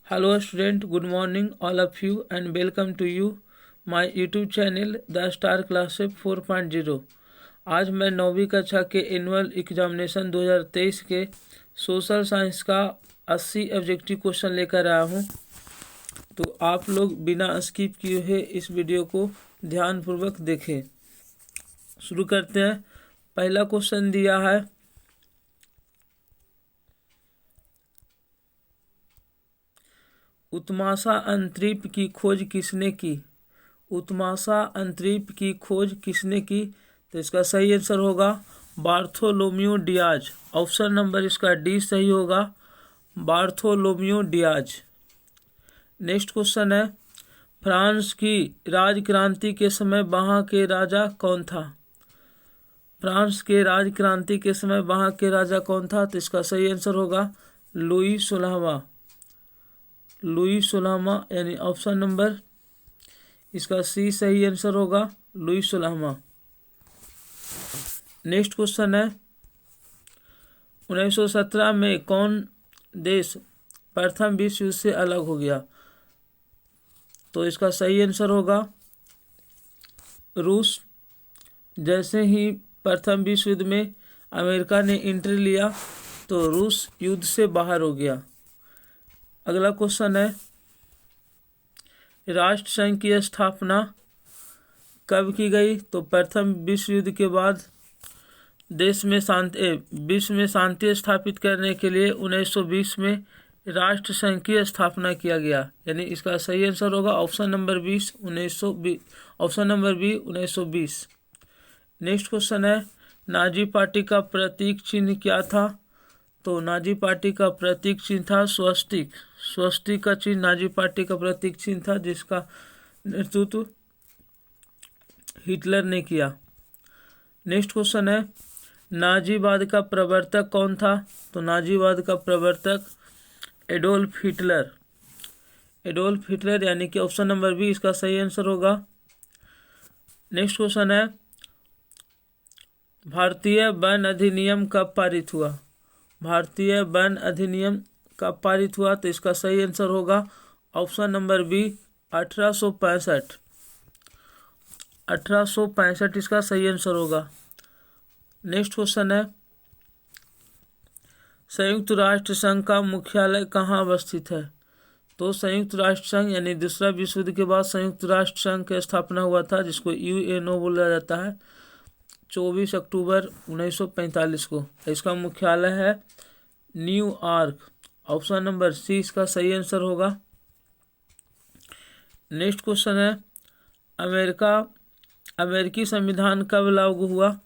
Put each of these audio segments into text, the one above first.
Hello student, good morning all of you and welcome to you my YouTube channel the star classes 4.0। आज मैं 9वीं कक्षा के annual examination 2023 के social science का 80 objective question लेकर आया हूँ। तो आप लोग बिना स्किप किए हुए इस वीडियो को ध्यानपूर्वक देखें। शुरू करते हैं। पहला क्वेश्चन दिया है, उत्माशा अंतरिक्ष की खोज किसने की? उत्माशा अंतरिक्ष की खोज किसने की? तो इसका सही आंसर होगा बार्थोलोम्यू डियाज। ऑप्शन नंबर इसका डी सही होगा, बार्थोलोम्यू डियाज। नेक्स्ट क्वेश्चन है, फ्रांस की राजक्रांति के समय वहाँ के राजा कौन था? फ्रांस के राजक्रांति के समय वहाँ के राजा कौन था? तो इसका सही आंसर होगा लुई 16वां। लुई 16वां यानी ऑप्शन नंबर इसका सी सही आंसर होगा, लुई 16वां। नेक्स्ट क्वेश्चन है, 1917 में कौन देश प्रथम विश्व युद्ध से अलग हो गया? तो इसका सही आंसर होगा रूस। जैसे ही प्रथम विश्व युद्ध में अमेरिका ने एंट्री लिया तो रूस युद्ध से बाहर हो गया। अगला क्वेश्चन है, राष्ट्रसंघ की स्थापना कब की गई? तो प्रथम विश्व युद्ध के बाद विश्व में शांति स्थापित करने के लिए 1920 में राष्ट्रसंघ की स्थापना किया गया। यानी इसका सही आंसर होगा ऑप्शन नंबर 1920। नेक्स्ट क्वेश्चन है, नाजी पार्टी का प्रतीक चिन्ह क्या था? तो नाजी पार्टी का प्रतीक चिन्ह था स्वस्तिक। स्वस्तिक का चिन्ह नाजी पार्टी का प्रतीक चिन्ह था, जिसका नेतृत्व हिटलर ने किया। नेक्स्ट क्वेश्चन है, नाजीवाद का प्रवर्तक कौन था? तो नाजीवाद का प्रवर्तक एडोल्फ हिटलर। एडोल्फ हिटलर यानी कि ऑप्शन नंबर बी इसका सही आंसर होगा। नेक्स्ट क्वेश्चन है, भारतीय वन अधिनियम कब पारित हुआ? भारतीय वन अधिनियम कब पारित हुआ? तो इसका सही आंसर होगा ऑप्शन नंबर बी 1865। 1865 इसका सही आंसर होगा। नेक्स्ट क्वेश्चन है, संयुक्त राष्ट्र संघ का मुख्यालय कहाँ अवस्थित है? तो संयुक्त राष्ट्र संघ यानी दूसरा विश्व युद्ध के बाद संयुक्त राष्ट्र संघ की स्थापना हुआ था, जिसको यूएनओ बोला जाता है, 24 अक्टूबर 1945 को। इसका मुख्यालय है न्यूयॉर्क। ऑप्शन नंबर सी इसका सही आंसर होगा। नेक्स्ट क्वेश्चन है, अमेरिकी संविधान कब लागू हुआ?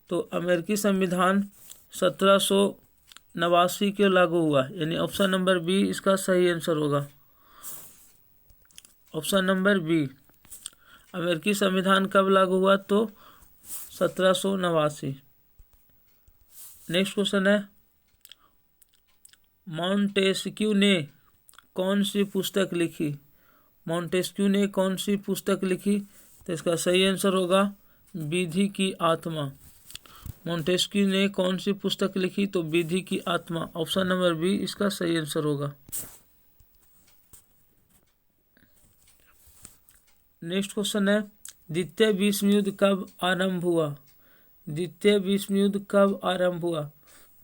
तो अमेरिकी संविधान 1789 के लागू हुआ। यानी ऑप्शन नंबर बी इसका सही आंसर होगा। ऑप्शन नंबर बी, अमेरिकी संविधान कब लागू हुआ? तो 1789। नेक्स्ट क्वेश्चन है, मॉन्टेस्क्यू ने कौन सी पुस्तक लिखी? मॉन्टेस्क्यू ने कौन सी पुस्तक लिखी? तो इसका सही आंसर होगा विधि की आत्मा। मॉन्टेस्क्यू ने कौन सी पुस्तक लिखी? तो विधि की आत्मा। ऑप्शन नंबर बी इसका सही आंसर होगा। नेक्स्ट क्वेश्चन है, द्वितीय विश्व युद्ध कब आरंभ हुआ? द्वितीय विश्व युद्ध कब आरंभ हुआ?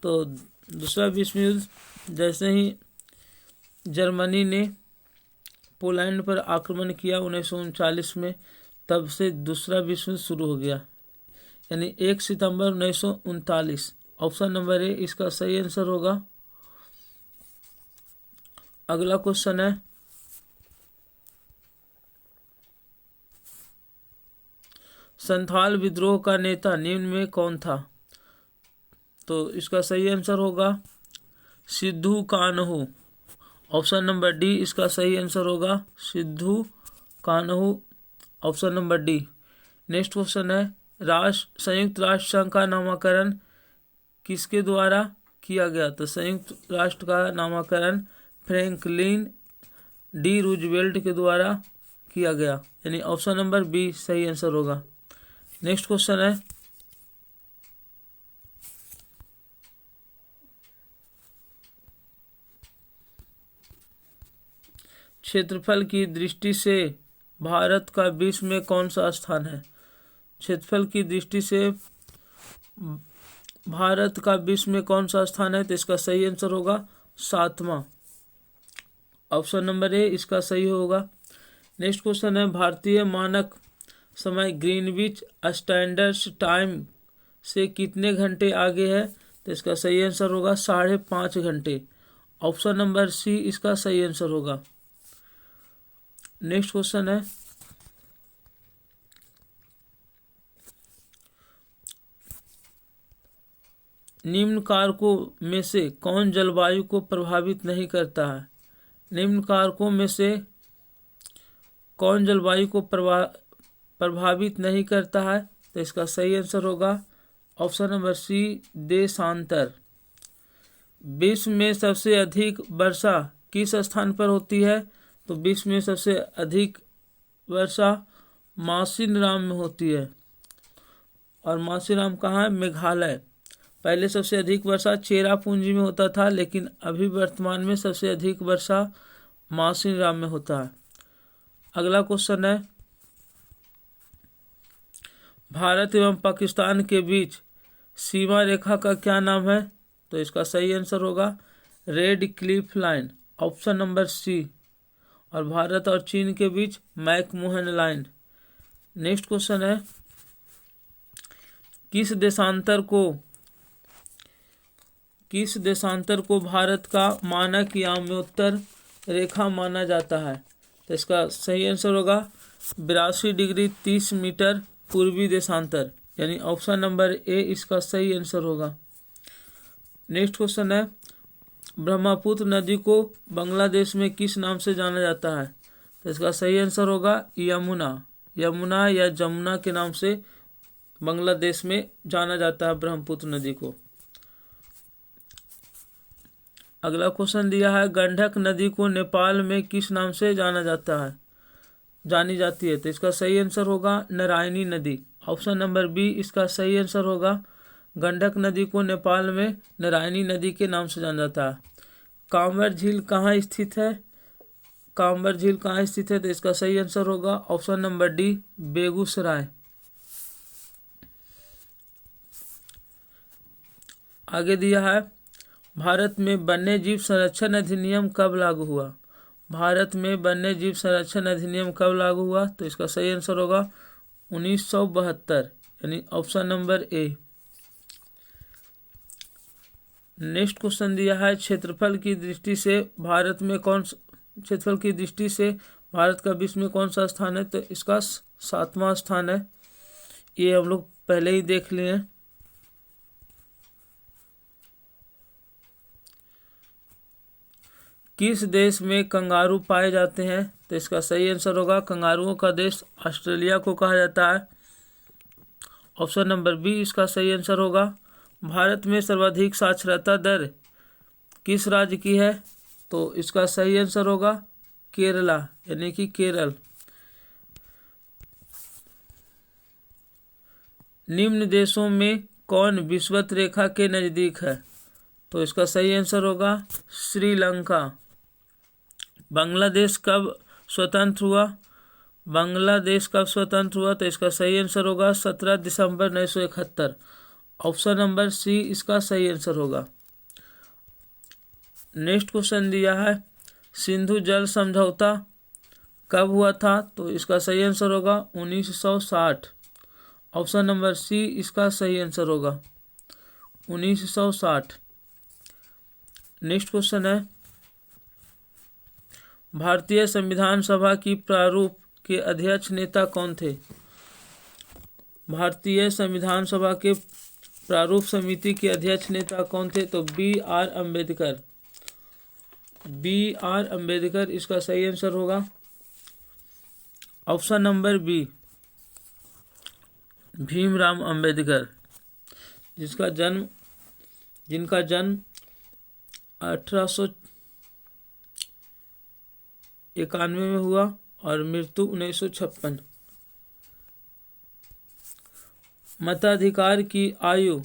तो दूसरा विश्व युद्ध जैसे ही जर्मनी ने पोलैंड पर आक्रमण किया 1939 में, तब से दूसरा विश्व युद्ध शुरू हो गया। यानी 1 सितंबर 1939। ऑप्शन नंबर ए इसका सही आंसर होगा। अगला क्वेश्चन है, संथाल विद्रोह का नेता निम्न में कौन था? तो इसका सही आंसर होगा Sidhu Kanhu. Option number D इसका सही आंसर होगा, Sidhu Kanhu. Option number D. Next question है, संयुक्त राष्ट्र संघ का नामकरण किसके द्वारा किया गया? तो संयुक्त राष्ट्र का नामकरण फ्रैंकलिन डी रूजवेल्ट के द्वारा किया गया। यानी ऑप्शन नंबर बी सही आंसर होगा। नेक्स्ट क्वेश्चन है, क्षेत्रफल की दृष्टि से भारत का विश्व में कौन सा स्थान है? क्षेत्रफल की दृष्टि से भारत का विश्व में कौन सा स्थान है? तो इसका सही आंसर होगा 7वां। ऑप्शन नंबर ए इसका सही होगा। नेक्स्ट क्वेश्चन है, भारतीय मानक समय ग्रीनविच स्टैंडर्ड टाइम से कितने घंटे आगे है? तो इसका सही आंसर होगा 5.5 घंटे। ऑप्शन नंबर सी इसका सही आंसर होगा। नेक्स्ट क्वेश्चन है, निम्न कारकों में से कौन जलवायु को प्रभावित नहीं करता है? निम्न कारकों में से कौन जलवायु को प्रभावित नहीं करता है? तो इसका सही आंसर होगा ऑप्शन नंबर सी देशांतर। विश्व में सबसे अधिक वर्षा किस स्थान पर होती है? तो विश्व में सबसे अधिक वर्षा मासिनराम में होती है। और मासिनराम कहाँ है? मेघालय। पहले सबसे अधिक वर्षा चेरापूंजी में होता था, लेकिन अभी वर्तमान में सबसे अधिक वर्षा मासिनराम में होता है। अगला क्वेश्चन है, भारत एवं पाकिस्तान के बीच सीमा रेखा का क्या नाम है? तो इसका सही आंसर होगा Radcliffe line. Option number C. और भारत और चीन के बीच मैकमोहन लाइन। नेक्स्ट क्वेश्चन है, किस देशांतर को भारत का मानक याम्योत्तर रेखा माना जाता है? तो इसका सही आंसर होगा 82 डिग्री 30 मीटर पूर्वी देशांतर, यानी ऑप्शन नंबर ए इसका सही आंसर होगा। नेक्स्ट क्वेश्चन है, ब्रह्मपुत्र नदी को बांग्लादेश में किस नाम से जाना जाता है? तो इसका सही आंसर होगा यमुना या जमुना के नाम से बांग्लादेश में जाना जाता है ब्रह्मपुत्र नदी को। अगला क्वेश्चन दिया है, गंडक नदी को नेपाल में किस नाम से जानी जाती है? तो इसका सही आंसर होगा नारायणी नदी। ऑप्शन नंबर बी इसका सही आंसर होगा। गंडक नदी को नेपाल में नारायणी नदी के नाम से जाना जाता है। कांवर झील कहाँ स्थित है? तो इसका सही आंसर होगा ऑप्शन नंबर डी बेगूसराय। आगे दिया है, भारत में वन्यजीव संरक्षण अधिनियम कब लागू हुआ? भारत में वन्यजीव संरक्षण अधिनियम कब लागू हुआ? तो इसका सही आंसर होगा 1972, यानी option number A. Next question दिया है, क्षेत्रफल की दृष्टि से भारत का विश्व में कौन सा स्थान है? तो इसका 7वां स्थान है। ये हम लोग पहले ही देख लिए हैं। किस देश में कंगारू पाए जाते हैं? तो इसका सही आंसर होगा कंगारुओं का देश ऑस्ट्रेलिया को कहा जाता है। ऑप्शन नंबर बी इसका सही आंसर होगा। भारत में सर्वाधिक साक्षरता दर किस राज्य की है? तो इसका सही आंसर होगा केरला, यानी कि केरल। निम्न देशों में कौन विषुवत रेखा के नजदीक है? तो इसका सही आंसर होगा श्रीलंका। बांग्लादेश कब स्वतंत्र हुआ? तो इसका सही आंसर होगा 17 दिसंबर 1971। ऑप्शन नंबर सी इसका सही आंसर होगा। नेक्स्ट क्वेश्चन दिया है, सिंधु जल समझौता कब हुआ था? तो इसका सही आंसर होगा 1960। ऑप्शन नंबर सी इसका सही आंसर होगा 1960। नेक्स्ट क्वेश्चन है, भारतीय संविधान सभा की प्रारूप के अध्यक्ष नेता कौन थे? भारतीय संविधान सभा के प्रारूप समिति के अध्यक्ष नेता कौन थे? तो बी आर अम्बेडकर इसका सही आंसर होगा। Option number B Bhimrao Ambedkar, जिनका जन्म 1891 में हुआ और मृत्यु 1956। मताधिकार की आयु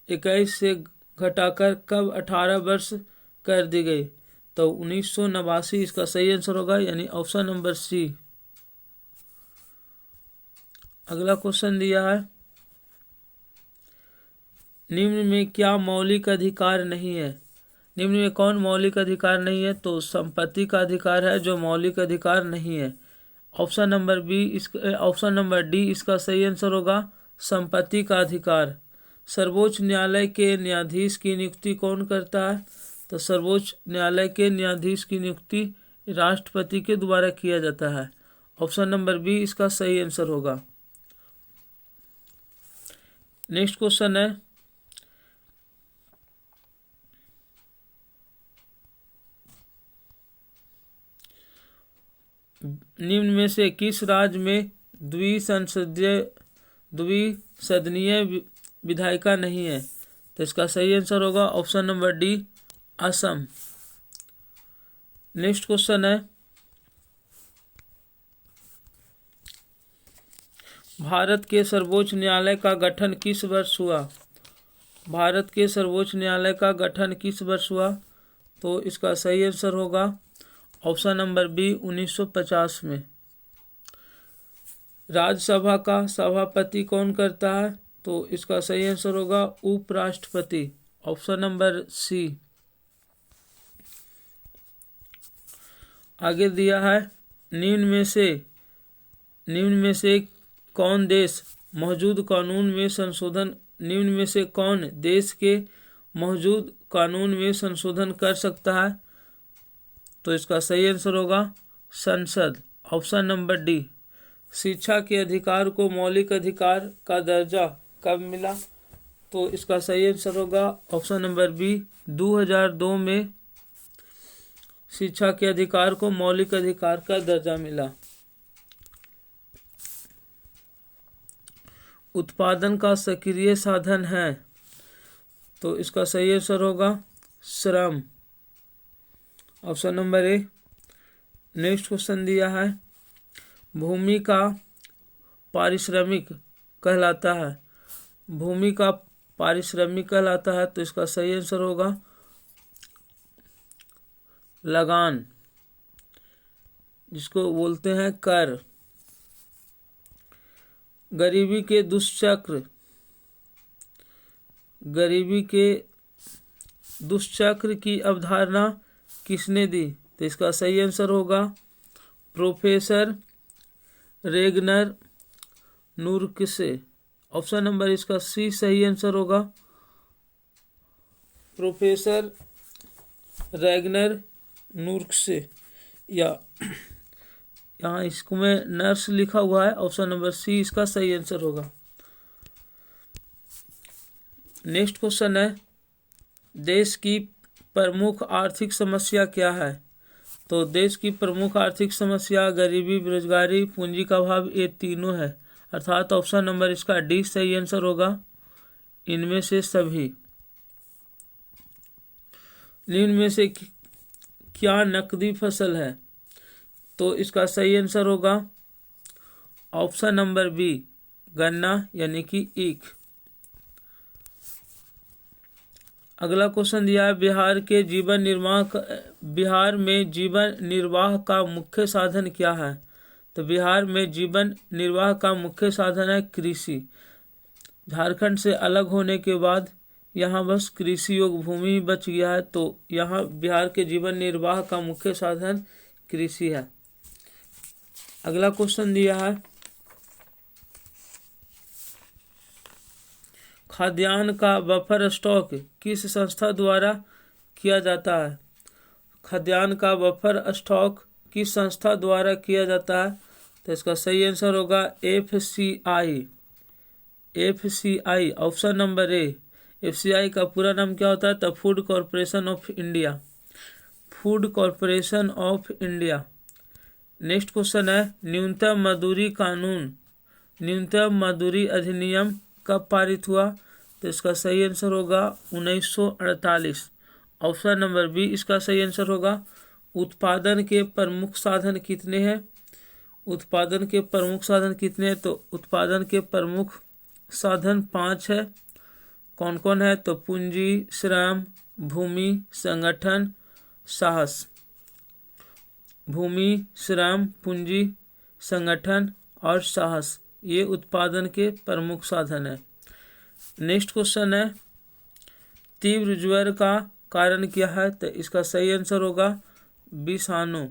21 से घटाकर कब 18 वर्ष कर दी गई? तो 1989 इसका सही आंसर होगा, यानी ऑप्शन नंबर सी। अगला क्वेश्चन दिया है, निम्न में क्या मौलिक अधिकार नहीं है? निम्न में कौन मौलिक अधिकार नहीं है? तो संपत्ति का अधिकार है जो मौलिक अधिकार नहीं है। ऑप्शन नंबर डी इसका सही आंसर होगा, संपत्ति का अधिकार। सर्वोच्च न्यायालय के न्यायाधीश की नियुक्ति कौन करता है? तो सर्वोच्च न्यायालय के न्यायाधीश की नियुक्ति राष्ट्रपति के द्वारा किया जाता है। ऑप्शन नंबर बी इसका सही आंसर होगा। नेक्स्ट क्वेश्चन है, निम्न में से किस राज्य में द्विसदनीय विधायिका नहीं है? तो इसका सही आंसर होगा option number D, Assam. Next question है, भारत के सर्वोच्च न्यायालय का गठन किस वर्ष हुआ? भारत के सर्वोच्च न्यायालय का गठन किस वर्ष हुआ? तो इसका सही आंसर होगा ऑप्शन नंबर बी, 1950 में। राज्यसभा का सभापति कौन करता है? तो इसका सही आंसर होगा उपराष्ट्रपति। Option number C. आगे दिया है, निम्न में से कौन देश मौजूद कानून में संशोधन निम्न में से कौन देश के मौजूद कानून में संशोधन कर सकता है? तो इसका सही आंसर होगा संसद। Option number D. शिक्षा के अधिकार को मौलिक अधिकार का दर्जा कब मिला? तो इसका सही आंसर होगा ऑप्शन नंबर बी, 2002 में शिक्षा के अधिकार को मौलिक अधिकार का दर्जा मिला। उत्पादन का सक्रिय साधन है, तो इसका सही आंसर होगा श्रम। Option number A. Next question दिया है, भूमि का पारिश्रमिक कहलाता है। भूमि का पारिश्रमिक कहलाता है, तो इसका सही आंसर होगा लगान, जिसको बोलते हैं कर। गरीबी के दुष्चक्र की अवधारणा किसने दी? तो इसका सही आंसर होगा प्रोफेसर रेगनर नूरक्से। ऑप्शन नंबर इसका सी सही आंसर होगा, प्रोफेसर रेगनर नूरक्से, या यहाँ इसको में नर्स लिखा हुआ है। ऑप्शन नंबर सी इसका सही आंसर होगा। नेक्स्ट क्वेश्चन है, देश की प्रमुख आर्थिक समस्या क्या है? तो देश की प्रमुख आर्थिक समस्या गरीबी, बेरोजगारी, पूंजी का अभाव, ये तीनों है। अर्थात ऑप्शन नंबर इसका डी सही आंसर होगा, इनमें से सभी। निम्न में से क्या नकदी फसल है? तो इसका सही आंसर होगा ऑप्शन नंबर बी, गन्ना यानी कि ईख। अगला क्वेश्चन दिया है, बिहार में जीवन निर्वाह का मुख्य साधन क्या है? तो बिहार में जीवन निर्वाह का मुख्य साधन है कृषि। झारखंड से अलग होने के बाद यहाँ बस कृषि योग्य भूमि ही बच गया है, तो यहाँ बिहार के जीवन निर्वाह का मुख्य साधन कृषि है। अगला क्वेश्चन दिया है, खाद्यान्न का बफर स्टॉक किस संस्था द्वारा किया जाता है? खाद्यान्न का बफर स्टॉक किस संस्था द्वारा किया जाता है? तो इसका सही आंसर होगा FCI. Option number A. FCI का पूरा नाम क्या होता है? तो food corporation of India. Next question है, न्यूनतम मजदूरी अधिनियम कब पारित हुआ? तो इसका सही आंसर होगा 1948। ऑप्शन नंबर बी इसका सही आंसर होगा। उत्पादन के प्रमुख साधन कितने हैं? तो उत्पादन के प्रमुख साधन 5 है। कौन कौन है? तो पूंजी, श्रम, भूमि, संगठन साहस, भूमि, श्रम, पूंजी, संगठन और साहस ये उत्पादन के प्रमुख साधन है। नेक्स्ट क्वेश्चन है तीव्र ज्वर का कारण क्या है? तो इसका सही आंसर होगा विषाणु।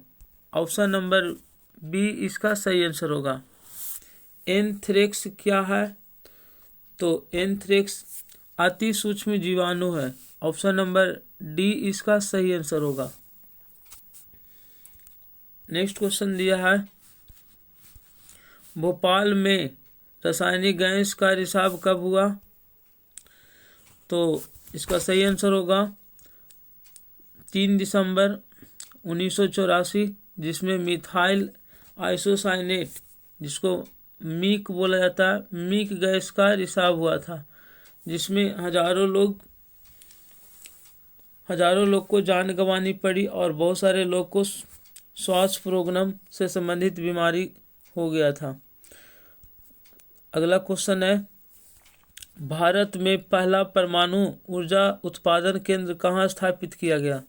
ऑप्शन नंबर बी इसका सही आंसर होगा। एंथ्रेक्स क्या है? तो एंथ्रेक्स अति सूक्ष्म जीवाणु है। ऑप्शन नंबर डी इसका सही आंसर होगा। नेक्स्ट क्वेश्चन दिया है भोपाल में रासायनिक गैस का रिसाव कब हुआ? तो इसका सही आंसर होगा 3 दिसंबर 1984, जिसमें मिथाइल आइसोसाइनेट जिसको मीक बोला जाता है, मीक गैस का रिसाव हुआ था, जिसमें हजारों लोग को जान गंवानी पड़ी और बहुत सारे लोग को श्वास प्रोग्राम से संबंधित बीमारी हो गया था। अगला क्वेश्चन है भारत में पहला परमाणु ऊर्जा उत्पादन केंद्र कहाँ स्थापित किया गया?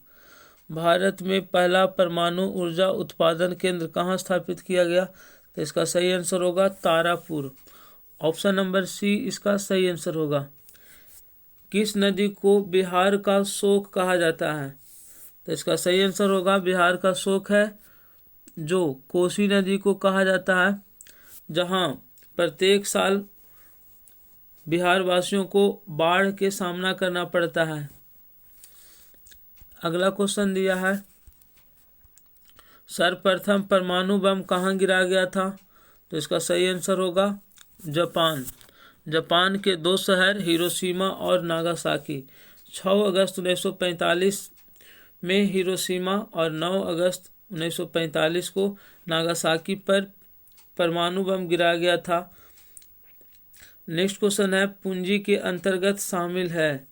भारत में पहला परमाणु ऊर्जा उत्पादन केंद्र कहाँ स्थापित किया गया? तो इसका सही आंसर होगा तारापुर। ऑप्शन नंबर सी इसका सही आंसर होगा। किस नदी को बिहार का शोक कहा जाता है? तो इसका सही आंसर होगा बिहार का शोक है जो कोसी नदी को कहा जाता है, जहां प्रत्येक साल बिहार वासियों को बाढ़ के सामना करना पड़ता है। अगला क्वेश्चन दिया है सर्वप्रथम परमाणु बम कहाँ गिराया गया था? तो इसका सही आंसर होगा जापान। जापान के 2 शहर हिरोशिमा और नागासाकी 6 अगस्त 1945 में हिरोशिमा और 9 अगस्त 1945 को नागासाकी पर परमाणु बम गिराया गया था। नेक्स्ट क्वेश्चन है पूंजी के अंतर्गत शामिल है?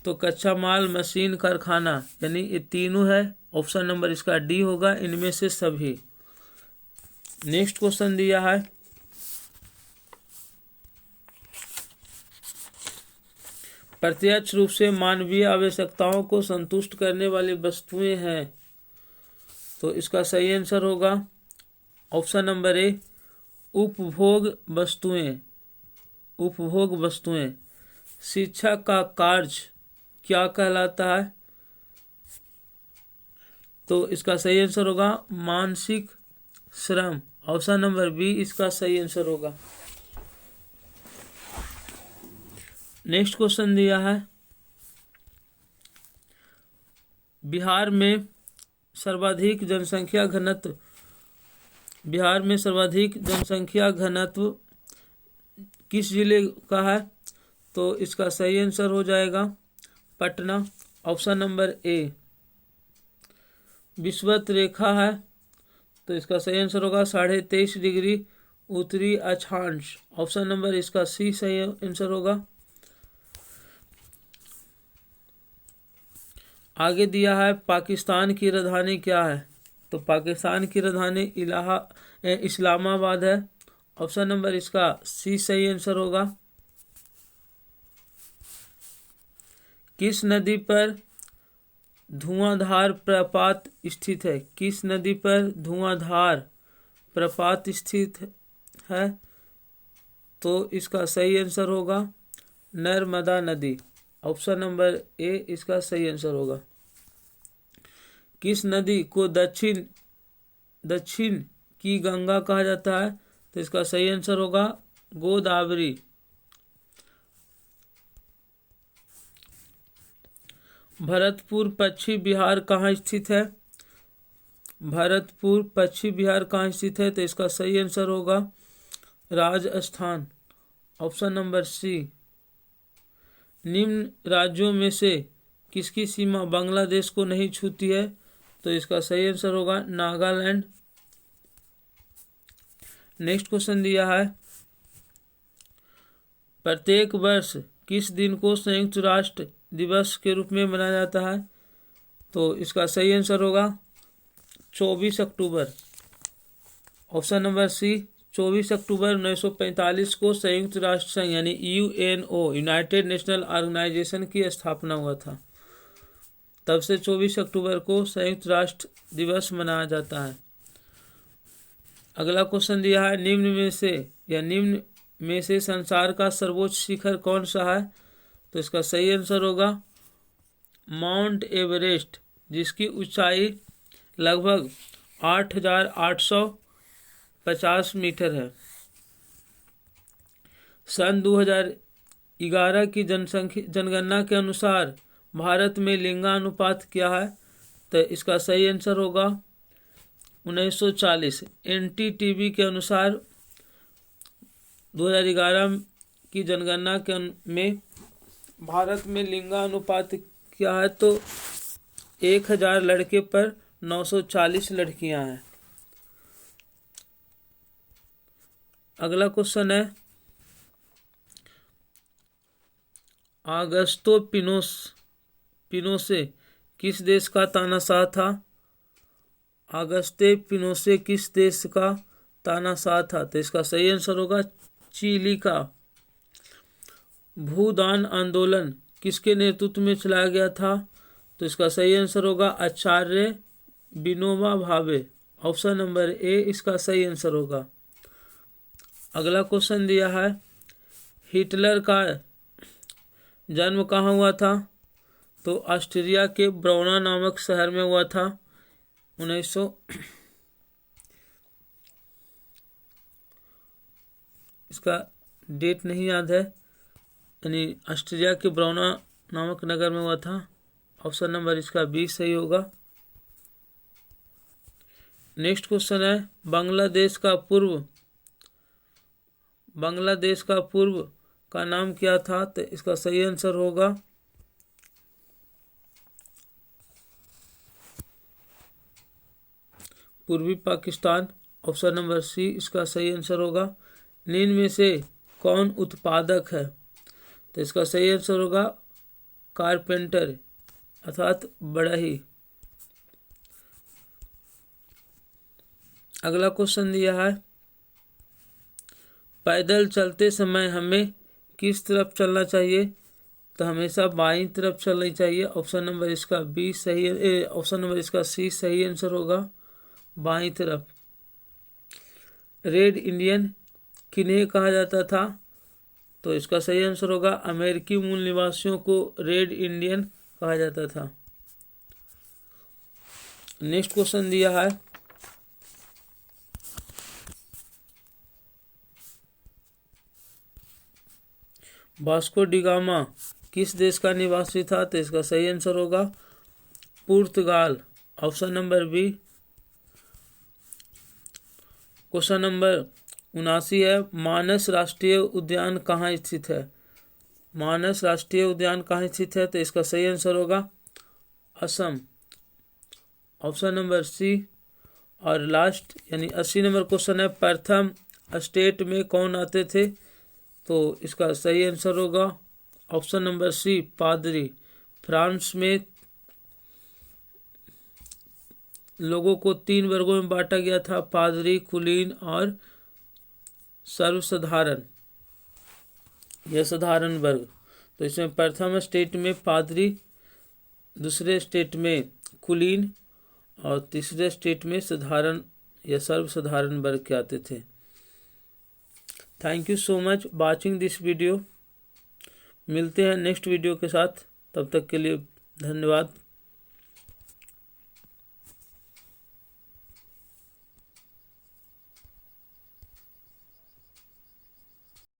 तो कच्चा माल, मशीन, कारखाना, यानी ये तीनों है। ऑप्शन नंबर इसका डी होगा, इनमें से सभी। नेक्स्ट क्वेश्चन दिया है प्रत्यक्ष रूप से मानवीय आवश्यकताओं को संतुष्ट करने वाली वस्तुएं हैं। तो इसका सही आंसर होगा ऑप्शन नंबर ए उपभोग वस्तुएं। उपभोग वस्तुएं। शिक्षा का कार्य क्या कहलाता है? तो इसका सही आंसर होगा मानसिक श्रम। ऑप्शन नंबर बी इसका सही आंसर होगा। नेक्स्ट क्वेश्चन दिया है बिहार में सर्वाधिक जनसंख्या घनत्व किस जिले का है? तो इसका सही आंसर हो जाएगा पटना। ऑप्शन नंबर ए विषुवत रेखा है, तो इसका सही आंसर होगा 23.5 डिग्री उत्तरी अक्षांश। ऑप्शन नंबर इसका सी सही आंसर होगा। आगे दिया है पाकिस्तान की राजधानी क्या है? तो पाकिस्तान की राजधानी इस्लामाबाद है। ऑप्शन नंबर इसका सी सही आंसर होगा। किस नदी पर धुआंधार प्रपात स्थित है? किस नदी पर धुआंधार प्रपात स्थित है? तो इसका सही आंसर होगा नर्मदा नदी। ऑप्शन नंबर ए इसका सही आंसर होगा। किस नदी को दक्षिण की गंगा कहा जाता है? तो इसका सही आंसर होगा गोदावरी। भरतपुर पश्चिम बिहार कहाँ स्थित है? भरतपुर पश्चिम बिहार कहाँ स्थित है? तो इसका सही आंसर होगा राजस्थान। ऑप्शन नंबर सी। निम्न राज्यों में से किसकी सीमा बांग्लादेश को नहीं छूती है? तो इसका सही आंसर होगा नागालैंड। नेक्स्ट क्वेश्चन दिया है प्रत्येक वर्ष किस दिन को संयुक्त राष्ट्र दिवस के रूप में मनाया जाता है? तो इसका सही आंसर होगा 24 अक्टूबर। ऑप्शन नंबर सी 24 अक्टूबर 1945 को संयुक्त राष्ट्र संघ यानी यूएनओ यूनाइटेड नेशनल ऑर्गेनाइजेशन की स्थापना हुआ था। तब से 24 अक्टूबर को संयुक्त राष्ट्र दिवस मनाया जाता है। अगला क्वेश्चन दिया है, निम्न में से संसार का सर्वोच्च शिखर कौन सा है? तो इसका सही आंसर होगा माउंट एवरेस्ट, जिसकी ऊंचाई लगभग 8,850 मीटर है। सन 2011 की जनगणना के अनुसार भारत में लिंगानुपात क्या है? तो इसका सही आंसर होगा 1940। NTTV के अनुसार 2011 की जनगणना में भारत में लिंगानुपात क्या है? तो 1000 लड़के पर 940 लड़कियां हैं। अगला क्वेश्चन है, आगस्तो पिनोसे किस देश का तानाशाह था? आगस्ते पिनोसे किस देश का तानाशाह था? तो इसका सही आंसर होगा चिली का। भूदान आंदोलन किसके नेतृत्व में चलाया गया था? तो इसका सही आंसर होगा आचार्य Vinoba Bhave. Option number A इसका सही आंसर होगा। अगला क्वेश्चन दिया है, हिटलर का जन्म कहाँ हुआ था? तो ऑस्ट्रिया के ब्रौना नामक शहर में हुआ था। 1900 इसका डेट नहीं याद है, यानी ऑस्ट्रिया के ब्रौना नामक नगर में हुआ था। ऑप्शन नंबर इसका 20 सही होगा। नेक्स्ट क्वेश्चन है, बांग्लादेश का पूर्व का नाम क्या था? तो इसका सही आंसर होगा पूर्वी पाकिस्तान। ऑप्शन नंबर सी इसका सही आंसर होगा। निम्न में से कौन उत्पादक है? तो इसका सही आंसर होगा कारपेंटर अर्थात बढ़ई। अगला क्वेश्चन दिया है, पैदल चलते समय हमें किस तरफ चलना चाहिए? तो हमेशा बाईं तरफ चलनी चाहिए। ऑप्शन नंबर इसका बी सही है, ऑप्शन नंबर इसका सी सही आंसर होगा, बाईं तरफ। रेड इंडियन किन्हें कहा जाता था? तो इसका सही आंसर होगा अमेरिकी मूल निवासियों को रेड इंडियन कहा जाता था। नेक्स्ट क्वेश्चन दिया है, वास्को डी गामा किस देश का निवासी था? तो इसका सही आंसर होगा पुर्तगाल। Option number B. Question number 79 है, मानस राष्ट्रीय उद्यान कहाँ स्थित है? मानस राष्ट्रीय उद्यान कहाँ स्थित है? तो इसका सही आंसर होगा असम। Option number C. और लास्ट यानी 80 नंबर क्वेश्चन है, प्रथम स्टेट में कौन आते थे? तो इसका सही आंसर होगा ऑप्शन नंबर सी पादरी। फ्रांस में लोगों को 3 वर्गों में बांटा गया था, पादरी, कुलीन और सर्वसाधारण, यह साधारण वर्ग। तो इसमें प्रथम स्टेट में पादरी, दूसरे स्टेट में कुलीन और तीसरे स्टेट में साधारण या सर्वसाधारण वर्ग के आते थे। Thank you so much watching this video. मिलते हैं नेक्स्ट वीडियो के साथ, तब तक के लिए धन्यवाद।